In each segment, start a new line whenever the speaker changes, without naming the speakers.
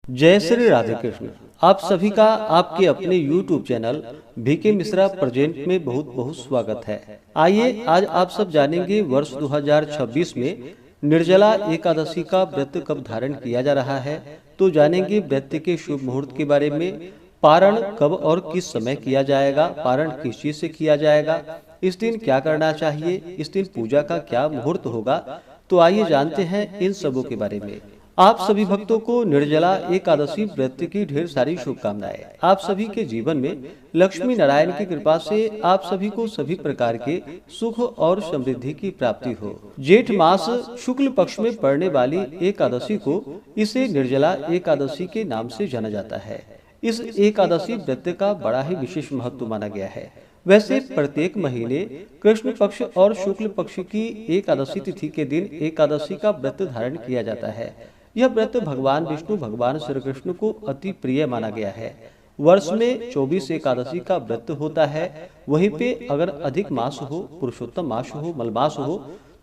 जय श्री राधे कृष्ण। आप सभी का आपके अपने YouTube channel VK Mishra present में बहुत बहुत स्वागत है। आइए आज आप सब जानेंगे वर्ष 2026 में निर्जला एकादशी का व्रत कब धारण किया जा रहा है। तो जानेंगे व्रत के शुभ मुहूर्त के बारे में, पारण कब और किस समय किया जाएगा, पारण किस चीज से किया जाएगा, इस दिन क्या करना चाहिए, इस दिन पूजा का क्या मुहूर्त होगा। तो आइए जानते हैं इन सबों के बारे में। आप सभी भक्तों को निर्जला एकादशी व्रत की ढेर सारी शुभकामनाएं। आप सभी के जीवन में लक्ष्मी नारायण की कृपा से आप सभी को सभी प्रकार के सुख और समृद्धि की प्राप्ति हो। जेठ मास शुक्ल पक्ष में पड़ने वाली एकादशी को इसे निर्जला एकादशी के नाम से जाना जाता है। इस एकादशी व्रत का बड़ा ही विशेष महत्व माना गया है। वैसे प्रत्येक महीने कृष्ण पक्ष और शुक्ल पक्ष की एकादशी तिथि के दिन एकादशी का व्रत धारण किया जाता है। यह व्रत भगवान विष्णु भगवान श्री कृष्ण को अति प्रिय माना गया है। वर्ष में 24 एकादशी का व्रत होता है। वहीं पे अगर अधिक मास हो, पुरुषोत्तम मास हो, मलमास हो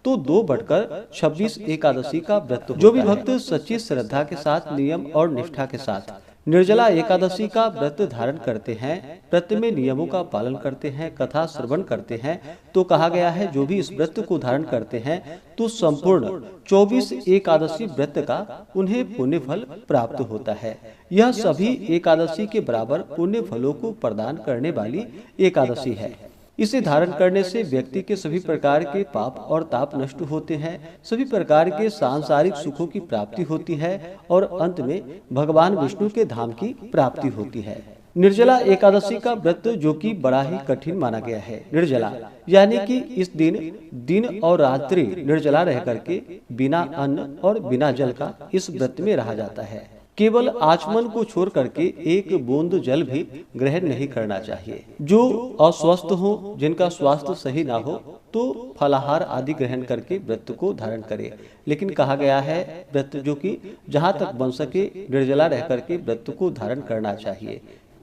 तो 2 बढ़कर 26 एकादशी का व्रत होता है। जो भी भक्त सच्ची श्रद्धा के साथ, नियम और निष्ठा के साथ निर्जला एकादशी का व्रत धारण करते हैं, व्रत में नियमों का पालन करते हैं, कथा श्रवण करते हैं, तो कहा गया है जो भी इस व्रत को धारण करते हैं तो संपूर्ण 24 एकादशी व्रत का उन्हें पुण्य फल प्राप्त होता है। यह सभी एकादशी के बराबर पुण्य फलों को प्रदान करने वाली एकादशी है। इसे धारण करने से व्यक्ति के सभी प्रकार के पाप और ताप नष्ट होते हैं, सभी प्रकार के सांसारिक सुखों की प्राप्ति होती है और अंत में भगवान विष्णु के धाम की प्राप्ति होती है। निर्जला एकादशी का व्रत जो कि बड़ा ही कठिन माना गया है। निर्जला यानी कि इस दिन और रात्रि निर्जला रह करके बिना अन्न और बिना जल का इस व्रत में रहा जाता है। केवल आचमन को छोड़ करके एक बूंद जल भी ग्रहण नहीं करना चाहिए। जो अस्वस्थ हो, जिनका स्वास्थ्य सही ना हो, तो फलाहार आदि ग्रहण करके व्रत को धारण करे। लेकिन कहा गया है व्रत जो कि जहाँ तक बन सके निर्जला रह करके व्रत को धारण करना चाहिए।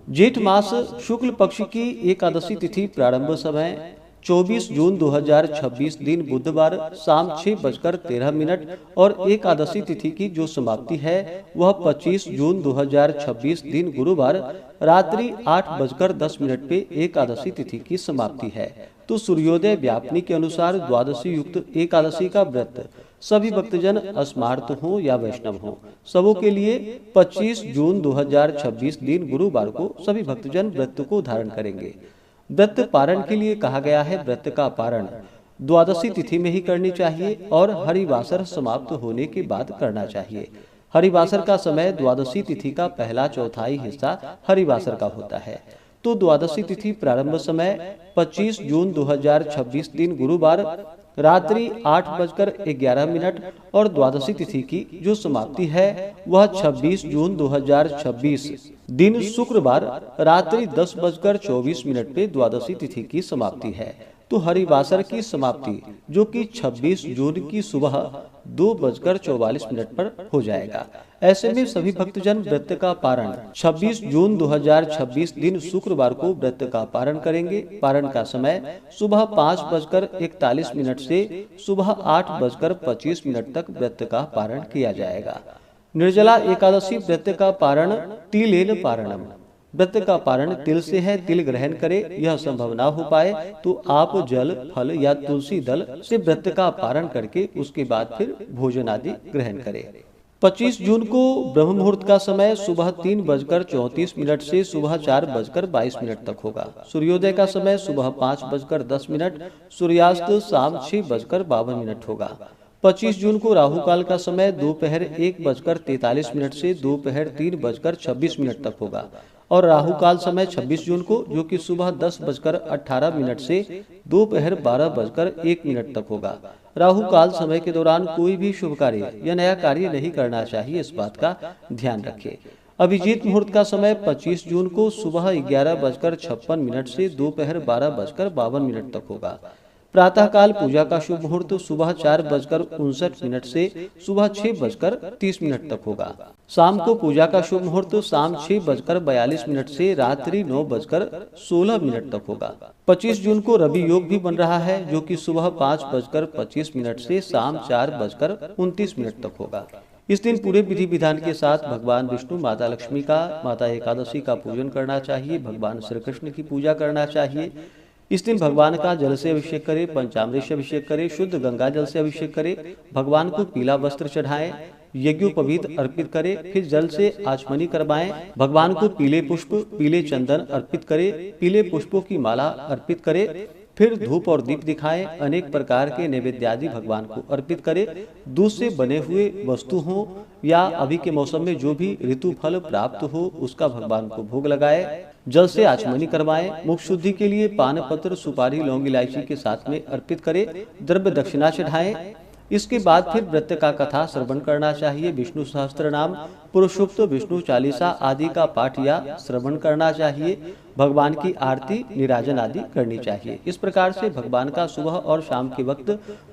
जेठ मास शुक्ल पक्ष की एकादशी तिथि प्रारंभ समय 24 जून 2026 दिन बुधवार शाम 6:13 और एकादशी तिथि की जो समाप्ति है वह 25 जून 2026 दिन गुरुवार रात्रि 8:10 पे एकादशी तिथि की समाप्ति है। तो सूर्योदय व्यापनी के अनुसार द्वादशी युक्त एकादशी का व्रत सभी भक्तजन अस्मार्त हो या वैष्णव हो, सबों के लिए 25 जून 2026 दिन गुरुवार को सभी भक्तजन व्रत को धारण करेंगे। व्रत पारण के लिए कहा गया है व्रत का पारण द्वादशी तिथि में ही करनी चाहिए और हरिवासर समाप्त होने के बाद करना चाहिए। हरिवासर का समय द्वादशी तिथि का पहला चौथाई हिस्सा हरिवासर का होता है। तो द्वादशी तिथि प्रारंभ समय 25 जून 2026 दिन गुरुवार रात्रि 8:11 और द्वादशी तिथि की जो समाप्ति है वह 26 जून 2026 दिन शुक्रवार रात्रि 10:24 पे द्वादशी तिथि की समाप्ति है। तो हरिवासर की समाप्ति जो कि 26 जून की सुबह 2:44 पर हो जाएगा। ऐसे में सभी भक्तजन व्रत का पारण 26 जून 2026 दिन शुक्रवार को व्रत का पारण करेंगे। पारण का समय सुबह 5:41 से सुबह 8:25 तक व्रत का पारण किया जाएगा। निर्जला एकादशी व्रत का पारण तिलेन पारणम। व्रत का पारण तिल से है, तिल ग्रहण करे। यह संभव ना हो पाए तो आप जल, फल या तुलसी दल से व्रत का पारण करके उसके बाद फिर भोजन आदि ग्रहण करे। 25 जून को ब्रह्म मुहूर्त का समय सुबह 3:34 से सुबह 4:22 तक होगा। सूर्योदय का समय सुबह 5:10, सूर्यास्त शाम 6:52 होगा। 25 जून को राहु काल का समय दोपहर 1:43 से दोपहर 3:26 तक होगा और राहु काल समय 26 जून को जो कि सुबह 10:18 से दोपहर 12:01 तक होगा। राहु काल समय के दौरान कोई भी शुभ कार्य या नया कार्य नहीं करना चाहिए, इस बात का ध्यान रखें। अभिजीत मुहूर्त का समय 25 जून को सुबह 11:56 से दोपहर 12:52 तक होगा। प्रातः काल पूजा का शुभ मुहूर्त सुबह 4:59 से सुबह 6:30 तक होगा। शाम को पूजा का शुभ मुहूर्त शाम 6:42 से रात्रि 9:16 तक होगा। 25 जून को रवि योग भी बन रहा है जो कि सुबह 5:25 से शाम 4:29 तक होगा। इस दिन पूरे विधि विधान के साथ भगवान विष्णु, माता लक्ष्मी का, माता एकादशी का पूजन करना चाहिए। भगवान श्री कृष्ण की पूजा करना चाहिए। इस दिन भगवान का जल से अभिषेक करें, पंचामृत से अभिषेक करें, शुद्ध गंगा जल से अभिषेक करें, भगवान को पीला वस्त्र चढ़ाएं, यज्ञोपवीत अर्पित करें, फिर जल से आचमनी करवाएं, भगवान को पीले पुष्प, पीले चंदन अर्पित करें, पीले पुष्पों की माला अर्पित करें, फिर धूप और दीप दिखाएं, अनेक प्रकार के नैवेद्यादि भगवान को अर्पित करें। दूध से बने हुए वस्तु हो या अभी के मौसम में जो भी ऋतु फल प्राप्त हो उसका भगवान को भोग लगाए। जल से आचमनी करवाएं। मुख शुद्धि के लिए पान पत्र, सुपारी, लौंग, इलायची के साथ में अर्पित करें, द्रव्य दक्षिणा चढ़ाएं। इसके बाद फिर व्रत का कथा श्रवण करना चाहिए। विष्णु सहस्त्र नाम, पुरुषोक्त, विष्णु चालीसा आदि का पाठ या श्रवण करना चाहिए। भगवान की आरती, निराजन आदि करनी चाहिए। इस प्रकार से भगवान का सुबह और शाम के वक्त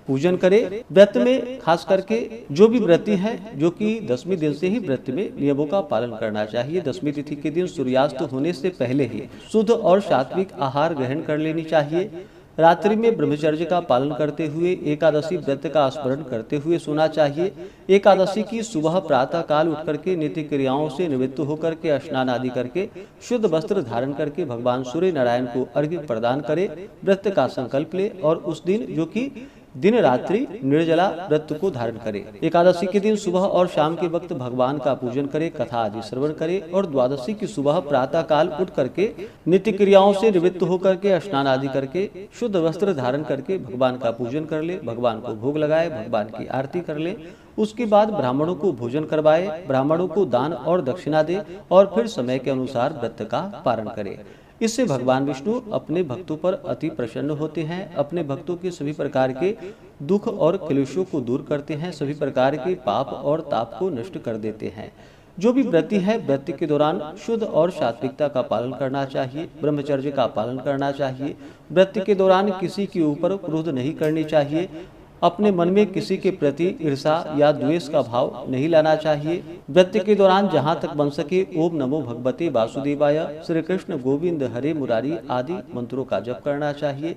पूजन करें। व्रत में खास करके जो भी व्रती हैं, जो कि 10वें दिन से ही व्रत में नियमों का पालन करना चाहिए। 10वीं तिथि के दिन सूर्यास्त होने से पहले ही शुद्ध और सात्विक आहार ग्रहण कर लेनी चाहिए। रात्रि में ब्रह्मचर्य का पालन करते हुए एकादशी व्रत का स्मरण करते हुए सोना चाहिए। एकादशी की सुबह प्रातः काल उठ करके नित्य क्रियाओं से निवृत्त होकर के स्नान आदि करके शुद्ध वस्त्र धारण करके भगवान सूर्य नारायण को अर्घ्य प्रदान करे, व्रत का संकल्प ले और उस दिन जो कि दिन रात्रि निर्जला व्रत को धारण करे। एकादशी के दिन सुबह और शाम के वक्त भगवान का पूजन करे, कथा आदि श्रवण करे और द्वादशी की सुबह प्रातः काल उठ करके नित्य क्रियाओं से निवृत्त होकर के स्नान आदि करके शुद्ध वस्त्र धारण करके भगवान का पूजन कर ले, भगवान को भोग लगाए, भगवान की आरती कर ले। उसके बाद ब्राह्मणों को भोजन करवाए, ब्राह्मणों को दान और दक्षिणा दे और फिर समय के अनुसार व्रत का पारण करे। इससे भगवान विष्णु अपने भक्तों पर अति प्रसन्न होते हैं, अपने भक्तों के सभी प्रकार के दुख और क्लेशों को दूर करते हैं, सभी प्रकार के पाप और ताप को नष्ट कर देते हैं। जो भी व्रती है, व्रत के दौरान शुद्ध और सात्विकता का पालन करना चाहिए, ब्रह्मचर्य का पालन करना चाहिए। व्रत के दौरान किसी के ऊपर क्रोध नहीं करनी चाहिए, अपने मन में किसी के प्रति ईर्षा या द्वेष का भाव नहीं लाना चाहिए। व्रत के दौरान जहाँ तक बन सके ओम नमो भगवते वासुदेवाय, श्री कृष्ण गोविंद हरे मुरारी आदि मंत्रों का जप करना चाहिए।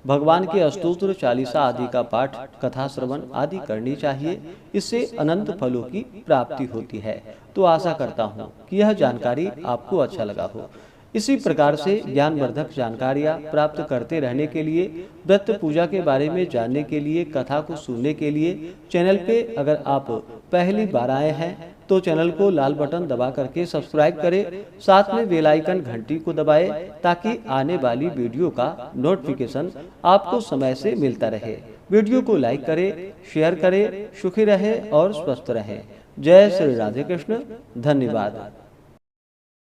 भगवान के अष्टोत्तर चालीसा आदि का पाठ, कथा श्रवण आदि करनी चाहिए। इससे अनंत फलों की प्राप्ति होती है। तो आशा करता हूँ कि यह जानकारी आपको अच्छा लगा हो। इसी प्रकार से ज्ञानवर्धक जानकारियाँ प्राप्त करते रहने के लिए, व्रत पूजा के बारे में जानने के लिए, कथा को सुनने के लिए चैनल पे अगर आप पहली बार आए हैं तो चैनल को लाल बटन दबा करके सब्सक्राइब करें, साथ में बेल आइकन घंटी को दबाएं ताकि आने वाली वीडियो का नोटिफिकेशन आपको समय से मिलता रहे। वीडियो को लाइक करें, शेयर करें। सुखी रहे और स्वस्थ रहे। जय श्री राधे कृष्ण। धन्यवाद।